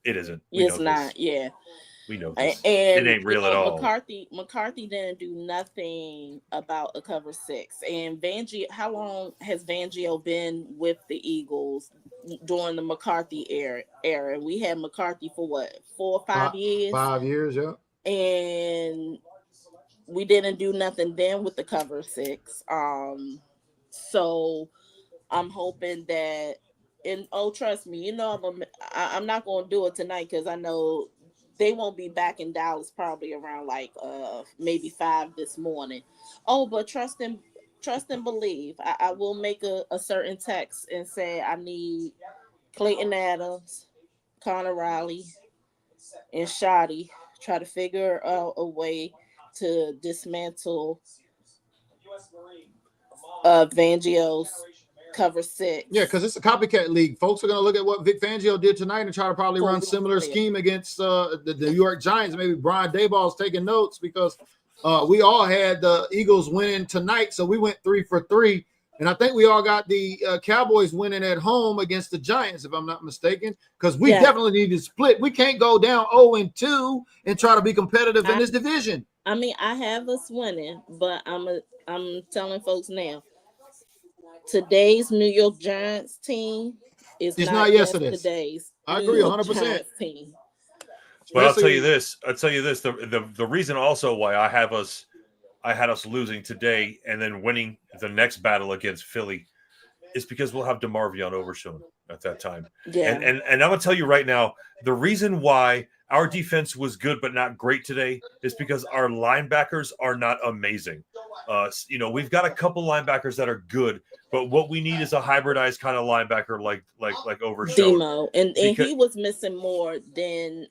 it isn't. It's not. Yeah. We know this. And it ain't real at all. McCarthy didn't do nothing about a cover 6. And Fangio, how long has Fangio been with the Eagles during the McCarthy era? We had McCarthy for what, 4 or 5 years? 5 years, yeah. And we didn't do nothing then with the cover 6. So I'm hoping that, and trust me, I'm not going to do it tonight because I know they won't be back in Dallas probably around maybe 5 this morning. But trust and believe. I will make a certain text and say I need Clayton Adams, Connor Riley, and Shoddy. Try to figure out a way to dismantle Fangio's cover 6. Yeah, because it's a copycat league. Folks are going to look at what Vic Fangio did tonight and try to probably run similar scheme against the New York Giants. Maybe Brian Daboll's taking notes because we all had the Eagles winning tonight, so we went 3 for 3. And I think we all got the Cowboys winning at home against the Giants, if I'm not mistaken, because we definitely need to split. We can't go down 0-2 and try to be competitive in this division. I mean, I have us winning, but I'm telling folks now, today's New York Giants team is not yesterday's. I agree 100%. Team. But I'll tell you this. The reason also why I had us losing today and then winning the next battle against Philly is because we'll have DeMarvion Overshown at that time. Yeah. And I'm going to tell you right now, the reason why our defense was good but not great today is because our linebackers are not amazing. We've got a couple linebackers that are good, but what we need is a hybridized kind of linebacker like Overshown. Demo, and he was missing more than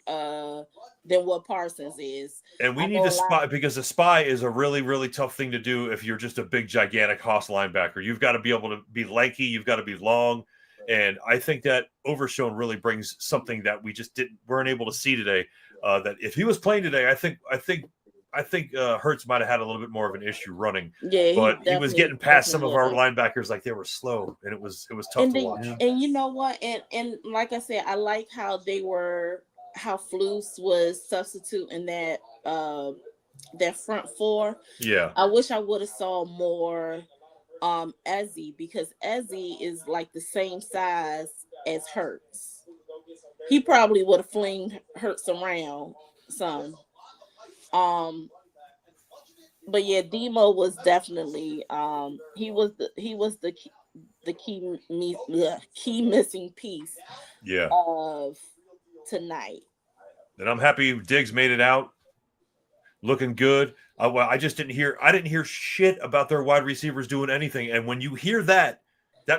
what Parsons is. And we need the spy, because the spy is a really, really tough thing to do if you're just a big, gigantic hoss linebacker. You've got to be able to be lanky. You've got to be long. And I think that Overshown really brings something that we just weren't able to see today. That if he was playing today, I think Hurts might have had a little bit more of an issue running. Yeah, but he was getting past some of our linebackers like they were slow, and it was tough to watch. And you know what? And like I said, I like how Flus was substituting that front four. Yeah, I wish I would have saw more Ezzy, because Ezzy is like the same size as Hurts. He probably would have flinged Hurts around some. But yeah, Demo was definitely he was the key missing piece of tonight. And I'm happy Diggs made it out looking good. I didn't hear shit about their wide receivers doing anything. And when you hear that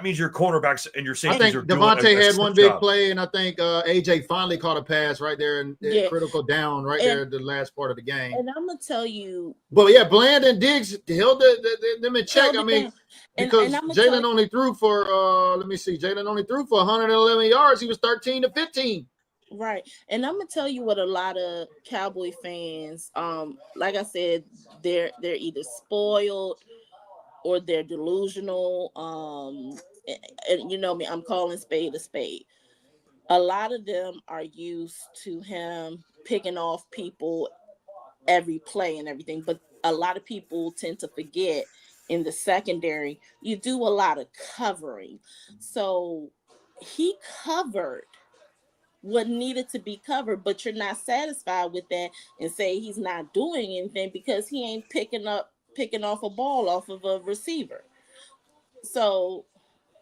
means your cornerbacks and your safeties are doing Devontae had one big play, and I think AJ finally caught a pass right there in critical down there at the last part of the game. And I'm gonna tell you, but yeah, Bland and Diggs held them in check. I mean, because Jalen only threw for Jalen only threw for 111 yards. He was 13 to 15. Right. And I'm gonna tell you what a lot of Cowboy fans, like I said, they're either spoiled or they're delusional. And you know me, I'm calling spade a spade. A lot of them are used to him picking off people every play and everything, but a lot of people tend to forget in the secondary, you do a lot of covering. So he covered what needed to be covered, but you're not satisfied with that and say he's not doing anything because he ain't picking off a ball off of a receiver. So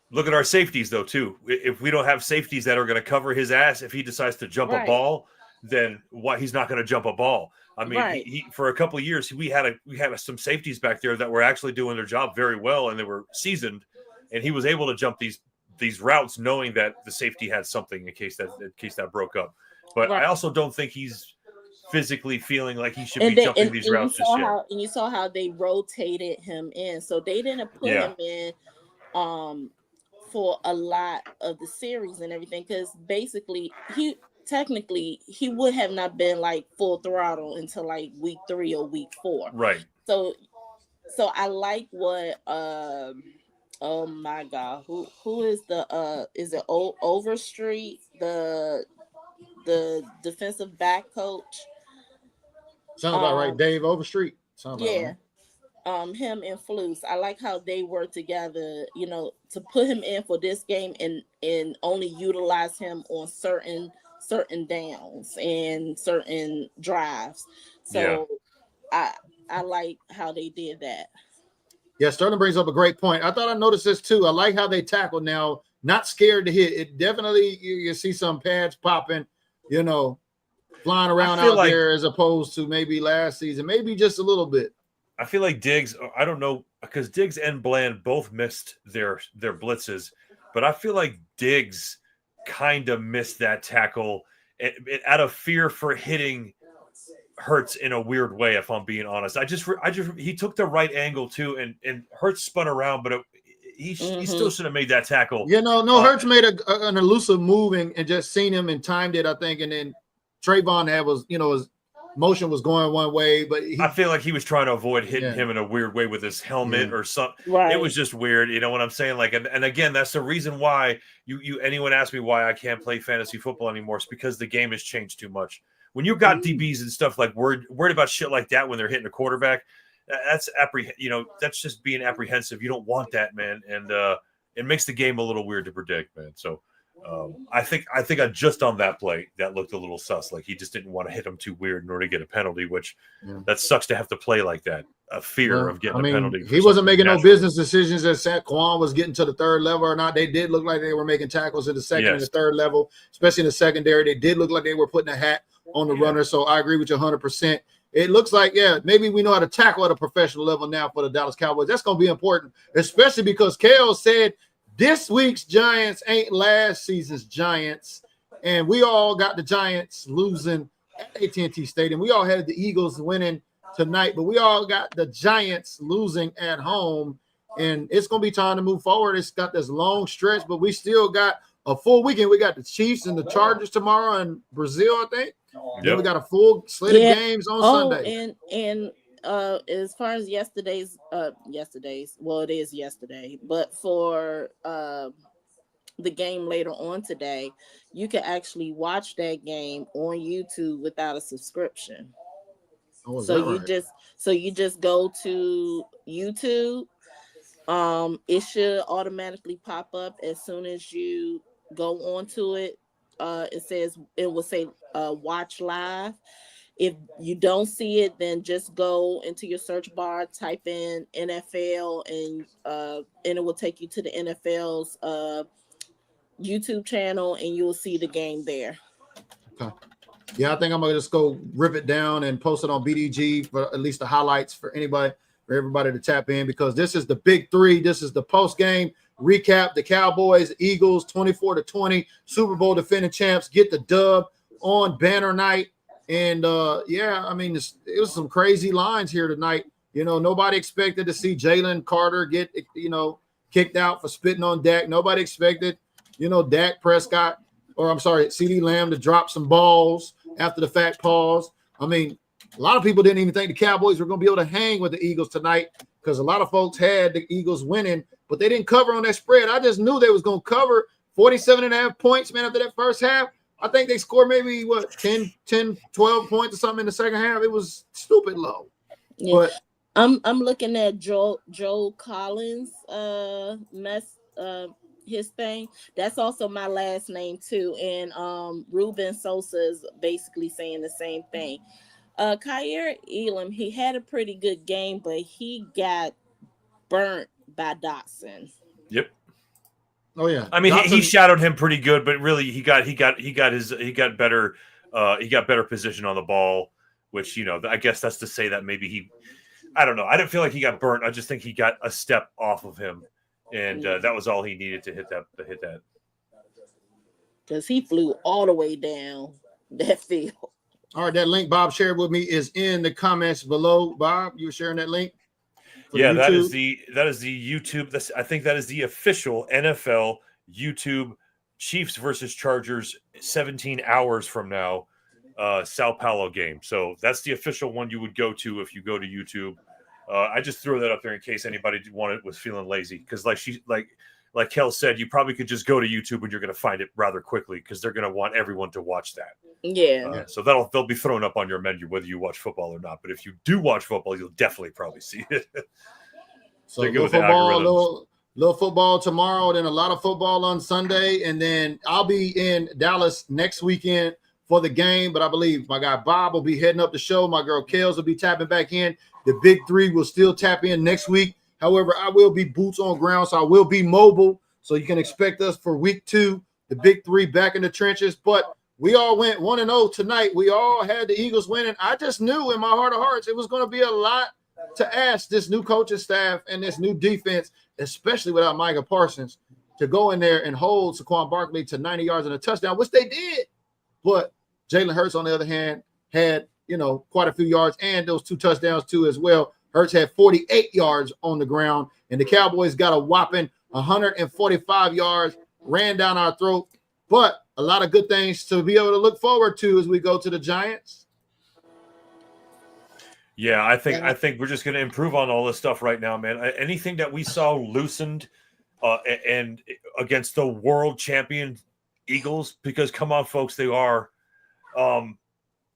look at our safeties though too. If we don't have safeties that are going to cover his ass, if he decides to jump a ball, then he's not going to jump a ball. I mean, he for a couple of years we had some safeties back there that were actually doing their job very well and they were seasoned, and he was able to jump these routes knowing that the safety had something in case that broke up. But I also don't think he's physically feeling like he should be jumping these routes just yet. And you saw how they rotated him in. So they didn't put him in for a lot of the series and everything, because basically he would have not been like full throttle until like week 3 or week 4. Right. So I like what oh my God, who is is it Overstreet, the defensive back coach? Sounds about right. Dave Overstreet. Sounds yeah. Right. Him and Flus. I like how they work together, to put him in for this game and only utilize him on certain downs and certain drives. So I like how they did that. Yeah, Sterling brings up a great point. I thought I noticed this too. I like how they tackle now, not scared to hit. It definitely, you see some pads popping, flying around out there as opposed to maybe last season, maybe just a little bit. I feel like Diggs, I don't know, because Diggs and Bland both missed their blitzes, but I feel like Diggs kind of missed that tackle out of fear for hitting Hurts in a weird way, if I'm being honest. He took the right angle too, and Hurts spun around, but he still should have made that tackle. Hurts made an elusive move and just seen him and timed it, I think, and then Trayvon his motion was going one way, but I feel like he was trying to avoid hitting him in a weird way with his helmet or something. Right. It was just weird, you know what I'm saying? Like, and again, that's the reason why anyone asks me why I can't play fantasy football anymore. It's because the game has changed too much. When you've got DBs and stuff like worried about shit like that when they're hitting a quarterback, that's that's just being apprehensive. You don't want that, man, and it makes the game a little weird to predict, man. So I think just on that play that looked a little sus. Like he just didn't want to hit him too weird in order to get a penalty, which that sucks to have to play like that. A fear of getting a penalty. He wasn't making no business decisions as Saquon was getting to the third level or not. They did look like they were making tackles in the second and the third level, especially in the secondary. They did look like they were putting a hat on the runner. So I agree with you 100%. It looks like, maybe we know how to tackle at a professional level now for the Dallas Cowboys. That's going to be important, especially because Kale said this week's Giants ain't last season's Giants. And we all got the Giants losing at AT&T Stadium. We all had the Eagles winning tonight, but we all got the Giants losing at home. And it's going to be time to move forward. It's got this long stretch, but we still got a full weekend. We got the Chiefs and the Chargers tomorrow in Brazil, I think. Then we got a full slate of games on Sunday. And as far as yesterday's, well, it is yesterday, but for the game later on today, you can actually watch that game on YouTube without a subscription. So you just go to YouTube. It should automatically pop up as soon as you go onto it. It will say watch live. If you don't see it, then just go into your search bar, type in NFL, and it will take you to the NFL's YouTube channel, and you'll see the game there. Okay. Yeah, I think I'm gonna just go rip it down and post it on BDG for at least the highlights for everybody to tap in, because this is the big three. This is the post game recap. The Cowboys, Eagles, 24-20, Super Bowl defending champs get the dub on banner night. And it was some crazy lines here tonight. Nobody expected to see Jalen Carter get kicked out for spitting on Dak. Nobody expected Dak Prescott, CeeDee Lamb to drop some balls after the fact pause. I mean, a lot of people didn't even think the Cowboys were going to be able to hang with the Eagles tonight, because a lot of folks had the Eagles winning, but they didn't cover on that spread. I just knew they was going to cover 47.5 points, man, after that first half. I think they scored maybe 10, 12 points or something in the second half. It was stupid low. Yeah. But I'm looking at Joe Collins his thing. That's also my last name too. And Ruben Sosa is basically saying the same thing. Kyer Elam, he had a pretty good game, but he got burnt by Dotson. Yep. Oh yeah. I mean, he shadowed him pretty good, but really he got better position on the ball, which I guess that's to say that maybe I don't know. I didn't feel like he got burnt. I just think he got a step off of him, and that was all he needed to hit that. Because he flew all the way down that field. All right, that link Bob shared with me is in the comments below. Bob, you were sharing that link? Yeah, that is the YouTube. I think that is the official NFL YouTube Chiefs versus Chargers 17 hours from now, Sao Paulo game. So that's the official one you would go to if you go to YouTube. I just threw that up there in case anybody was feeling lazy, because like Kel said, you probably could just go to YouTube and you're going to find it rather quickly, because they're going to want everyone to watch that. Yeah. So they'll be thrown up on your menu whether you watch football or not. But if you do watch football, you'll definitely probably see it. So little football tomorrow, then a lot of football on Sunday, and then I'll be in Dallas next weekend for the game. But I believe my guy Bob will be heading up the show. My girl Kels will be tapping back in. The big three will still tap in next week. However, I will be boots on ground, so I will be mobile. So you can expect us for week 2, the big three back in the trenches. But we all went 1-0 tonight. We all had the Eagles winning. I just knew in my heart of hearts it was going to be a lot to ask this new coaching staff and this new defense, especially without Micah Parsons, to go in there and hold Saquon Barkley to 90 yards and a touchdown, which they did. But Jalen Hurts, on the other hand, had quite a few yards and those 2 touchdowns too as well. Hurts had 48 yards on the ground, and the Cowboys got a whopping 145 yards, ran down our throat. But a lot of good things to be able to look forward to as we go to the Giants. Yeah, I think we're just going to improve on all this stuff right now, man. Anything that we saw loosened and against the world champion Eagles, because come on, folks, they are.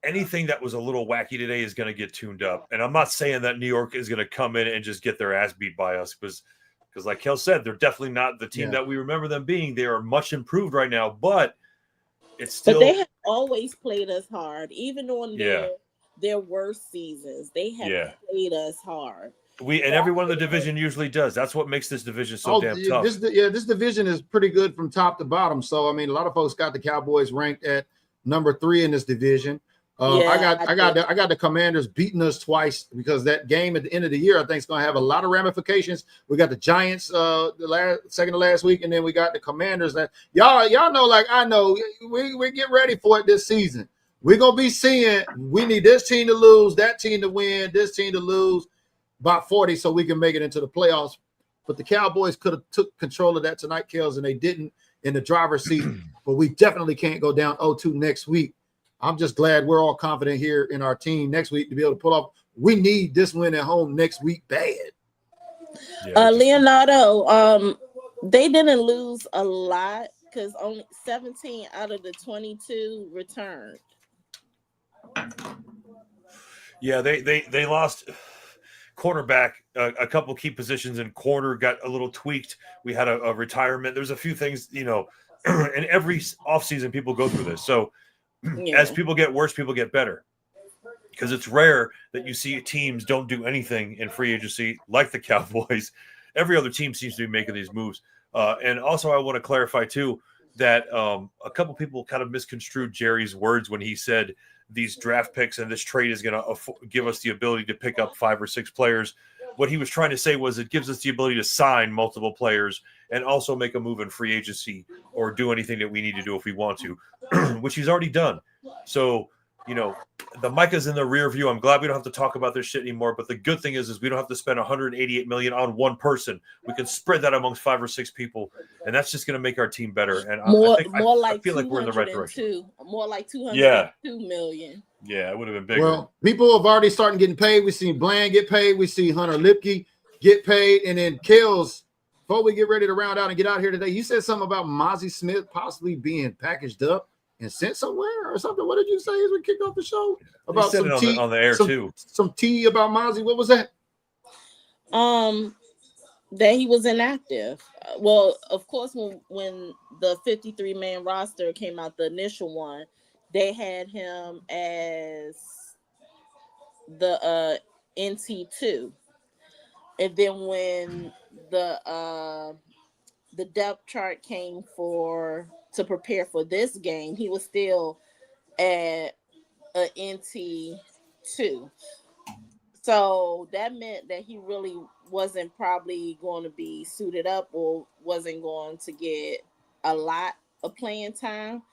Anything that was a little wacky today is going to get tuned up. And I'm not saying that New York is going to come in and just get their ass beat by us, because Because like Kel said, they're definitely not the team that we remember them being. They are much improved right now, but it's still. But they have always played us hard, even on their worst seasons. They have played us hard. And everyone in the division usually does. That's what makes this division so damn tough. This division is pretty good from top to bottom. So I mean, a lot of folks got the Cowboys ranked at number 3 in this division. I got the Commanders beating us twice, because that game at the end of the year I think is going to have a lot of ramifications. We got the Giants second to last week, and then we got the Commanders. That y'all know, like I know, we get ready for it this season. We're gonna be seeing we need this team to lose, that team to win, this team to lose by 40 so we can make it into the playoffs. But the Cowboys could have took control of that tonight, Kels, and they didn't in the driver's seat. But we definitely can't go down 0-2 next week. I'm just glad we're all confident here in our team next week to be able to pull off. We need this win at home next week bad. Leonardo, they didn't lose a lot because only 17 out of the 22 returned. Yeah, they lost quarterback, a couple key positions in corner got a little tweaked. We had a retirement. There's a few things, in every offseason people go through this. So as people get worse, people get better, because it's rare that you see teams don't do anything in free agency like the Cowboys. Every other team seems to be making these moves. And also I want to clarify too that a couple people kind of misconstrued Jerry's words when he said these draft picks and this trade is going to give us the ability to pick up 5 or 6 players. What he was trying to say was it gives us the ability to sign multiple players and also make a move in free agency or do anything that we need to do if we want to, which he's already done. So, the Micah's in the rear view. I'm glad we don't have to talk about this shit anymore. But the good thing is we don't have to spend $188 million on one person. We can spread that amongst 5 or 6 people, and that's just going to make our team better. And I feel like we're in the right direction. More like $202 million. Yeah, it would have been bigger. Well, people have already started getting paid. We see Bland get paid. We see Hunter Lipke get paid, and then Kels. Before we get ready to round out and get out here today, you said something about Mozzie Smith possibly being packaged up and sent somewhere or something. What did you say as we kicked off the show? About some tea on the air too. Some tea about Mozzie. What was that? That he was inactive. Well, of course, when the 53-man roster came out, the initial one, they had him as the NT2, and then when the depth chart came to prepare for this game, he was still at a NT2. So that meant that he really wasn't probably going to be suited up or wasn't going to get a lot of playing time.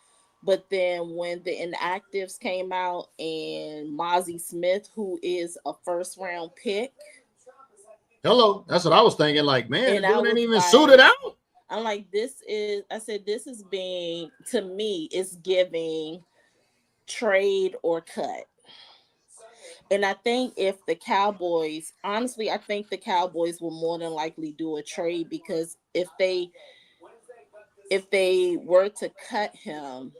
But then when the inactives came out and Mozzie Smith, who is a first-round pick. Hello. That's what I was thinking. Like, man, dude ain't even suited out. I'm like, this is being, to me, it's giving trade or cut. And I think if the Cowboys, honestly, I think the Cowboys will more than likely do a trade, because if they were to cut him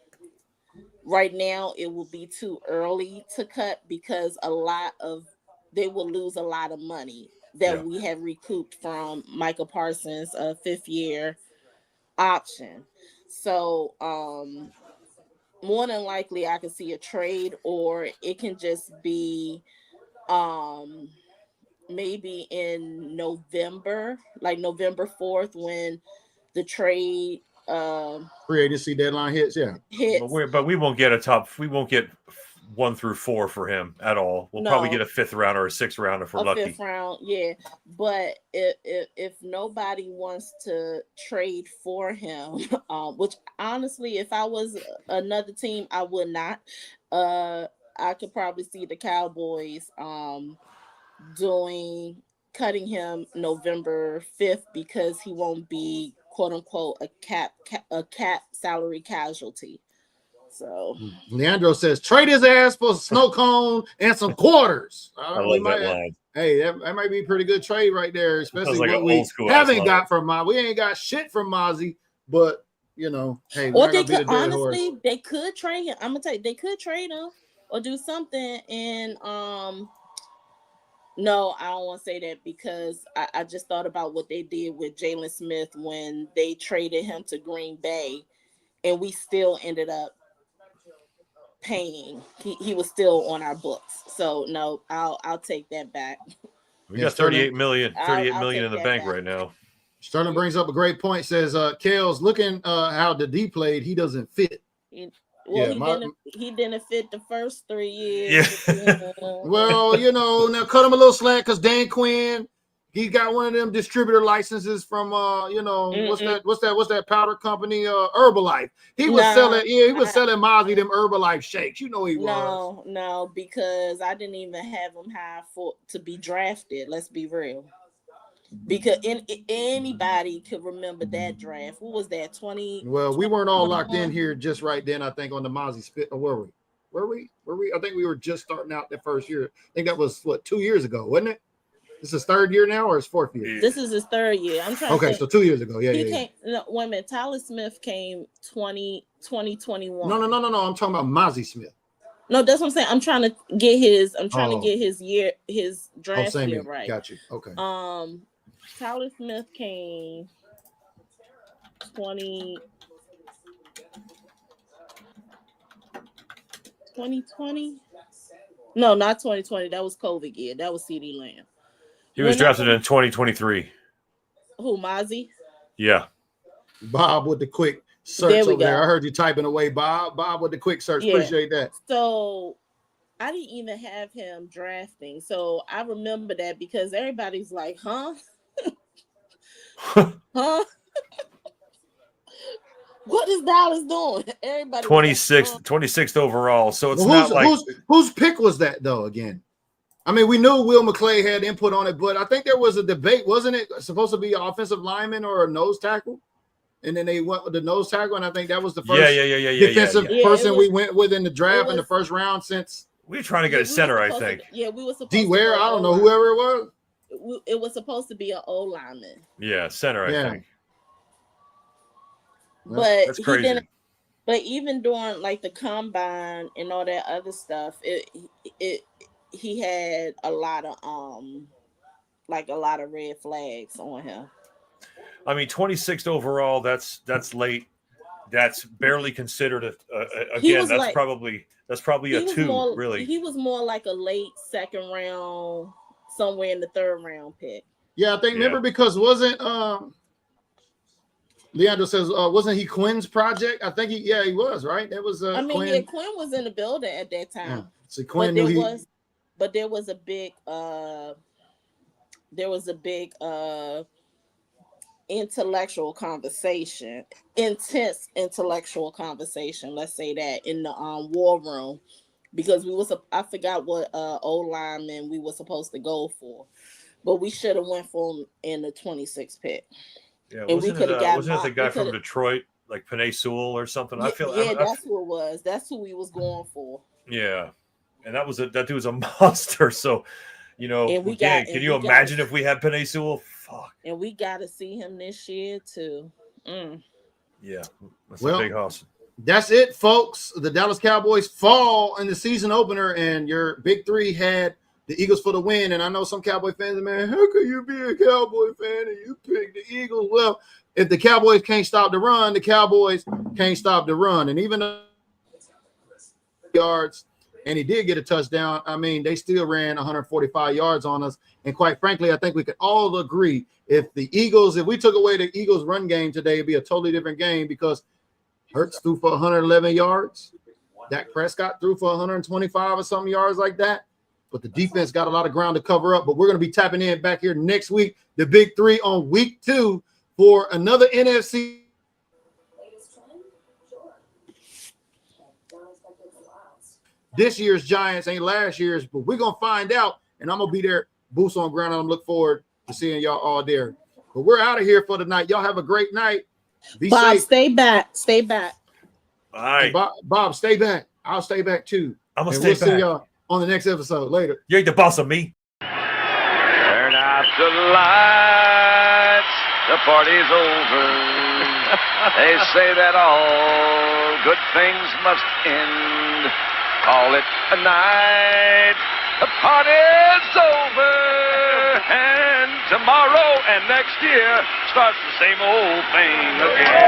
right now, it will be too early to cut, because they will lose a lot of money that we have recouped from Micah Parsons' 5th-year option. So more than likely I could see a trade, or it can just be maybe in November, like November 4th, when the trade free agency deadline hits. But we won't get 1 through 4 for him at all. We'll probably get a 5th round or a 6th round if we're lucky. 5th round, yeah. But if nobody wants to trade for him, which honestly, if I was another team, I would not. I could probably see the Cowboys cutting him November 5th, because he won't be, quote unquote, a cap salary casualty. So Leandro says trade his ass for a snow cone and some quarters. I like that line. Hey, that might be a pretty good trade right there, especially like what we haven't got from Mozzie. We ain't got shit from Mozzie, but hey, or they could honestly, they could trade him. I'm gonna tell you, they could trade him or do something and No, I don't want to say that because I just thought about what they did with Jalen Smith when they traded him to Green Bay, and we still ended up paying. He was still on our books. So no, I'll take that back. We got 38 million I'll in the bank right now. Sterling brings up a great point. Says, Kale's looking how the D played. He doesn't fit. He didn't fit the first 3 years. Yeah. Well, now cut him a little slack because Dan Quinn, he got one of them distributor licenses from what's that powder company, Herbalife. He was selling Mozzie them Herbalife shakes. He was. No, because I didn't even have him high to be drafted. Let's be real. Because anybody could remember that draft. What was that? 20? Well, we weren't all locked in here just right then. I think on the Mozzie spit. Or were we? Were we? I think we were just starting out that first year. I think that was 2 years ago, wasn't it? This is third year now, or is fourth year? This is his third year. I'm trying. Okay, so 2 years ago. Yeah, Came, no, wait a minute. Tyler Smith came 2021. No. I'm talking about Mozzie Smith. No, that's what I'm saying. I'm trying to get his. His draft year right. Got you. Okay. Tyler Smith came 2020. No, not 2020. That was COVID year. That was CeeDee Lamb. He was drafted in 2023. Who, Mozzie? Yeah. Bob with the quick search over there. I heard you typing away, Bob. Bob with the quick search. Yeah. Appreciate that. So I didn't even have him drafting. So I remember that because everybody's like, huh? Huh? What is Dallas doing? Everybody 26th overall. So it's not like whose pick was that though again? I mean, we knew Will McClay had input on it, but I think there was a debate, wasn't it? Supposed to be an offensive lineman or a nose tackle? And then they went with the nose tackle, and I think that was the first defensive person we went with in the draft in the first round since. We were trying to get a center, I think. We were supposed D. Ware, I don't know, whoever it was. It was supposed to be an O lineman. Yeah, center, I think. But that's crazy. He didn't. But even during like the combine and all that other stuff, he had a lot of red flags on him. I mean, 26th overall. That's late. That's barely considered again. That's probably a 2. Really, he was more like a late second round, somewhere in the third round pick. Yeah, I think remember because wasn't Leandro says wasn't he Quinn's project? I think he was, right? That was Quinn was in the building at that time. Yeah. So Quinn knew but there was a big intellectual conversation, intense intellectual conversation, let's say that, in the war room, because I forgot what O-lineman we were supposed to go for, but we should have went for him in the 26th pick. Yeah, and wasn't it the guy from Detroit, like Penei Sewell or something? That's who it was. That's who we was going for. Yeah, and that dude was a monster. So, can you imagine if we had Penei Sewell? Fuck. And we got to see him this year too. Yeah, that's a big hustle. That's it, folks. The Dallas Cowboys fall in the season opener, and your big three had the Eagles for the win. And I know some Cowboy fans, man, how could you be a Cowboy fan and you pick the Eagles? Well, if the Cowboys can't stop the run, the Cowboys can't stop the run. And even though yards, and he did get a touchdown, I mean, they still ran 145 yards on us. And quite frankly, I think we could all agree if we took away the Eagles run game today, it'd be a totally different game because Hurts threw for 111 yards. Dak Prescott threw for 125 or something yards like that. But the defense got a lot of ground to cover up. But we're going to be tapping in back here next week, the big three on week 2 for another NFC. This year's Giants ain't last year's, but we're going to find out. And I'm going to be there, boots on ground. And I'm looking forward to seeing y'all all there. But we're out of here for the night. Y'all have a great night. Be safe. Stay back. Stay back. All right. Bob, stay back. I'll stay back too. I'm going to stay back. See y'all on the next episode. Later. You ain't the boss of me. Turn out the lights. The party's over. They say that all good things must end. Call it a night. The party's over, and tomorrow and next year starts the same old thing again.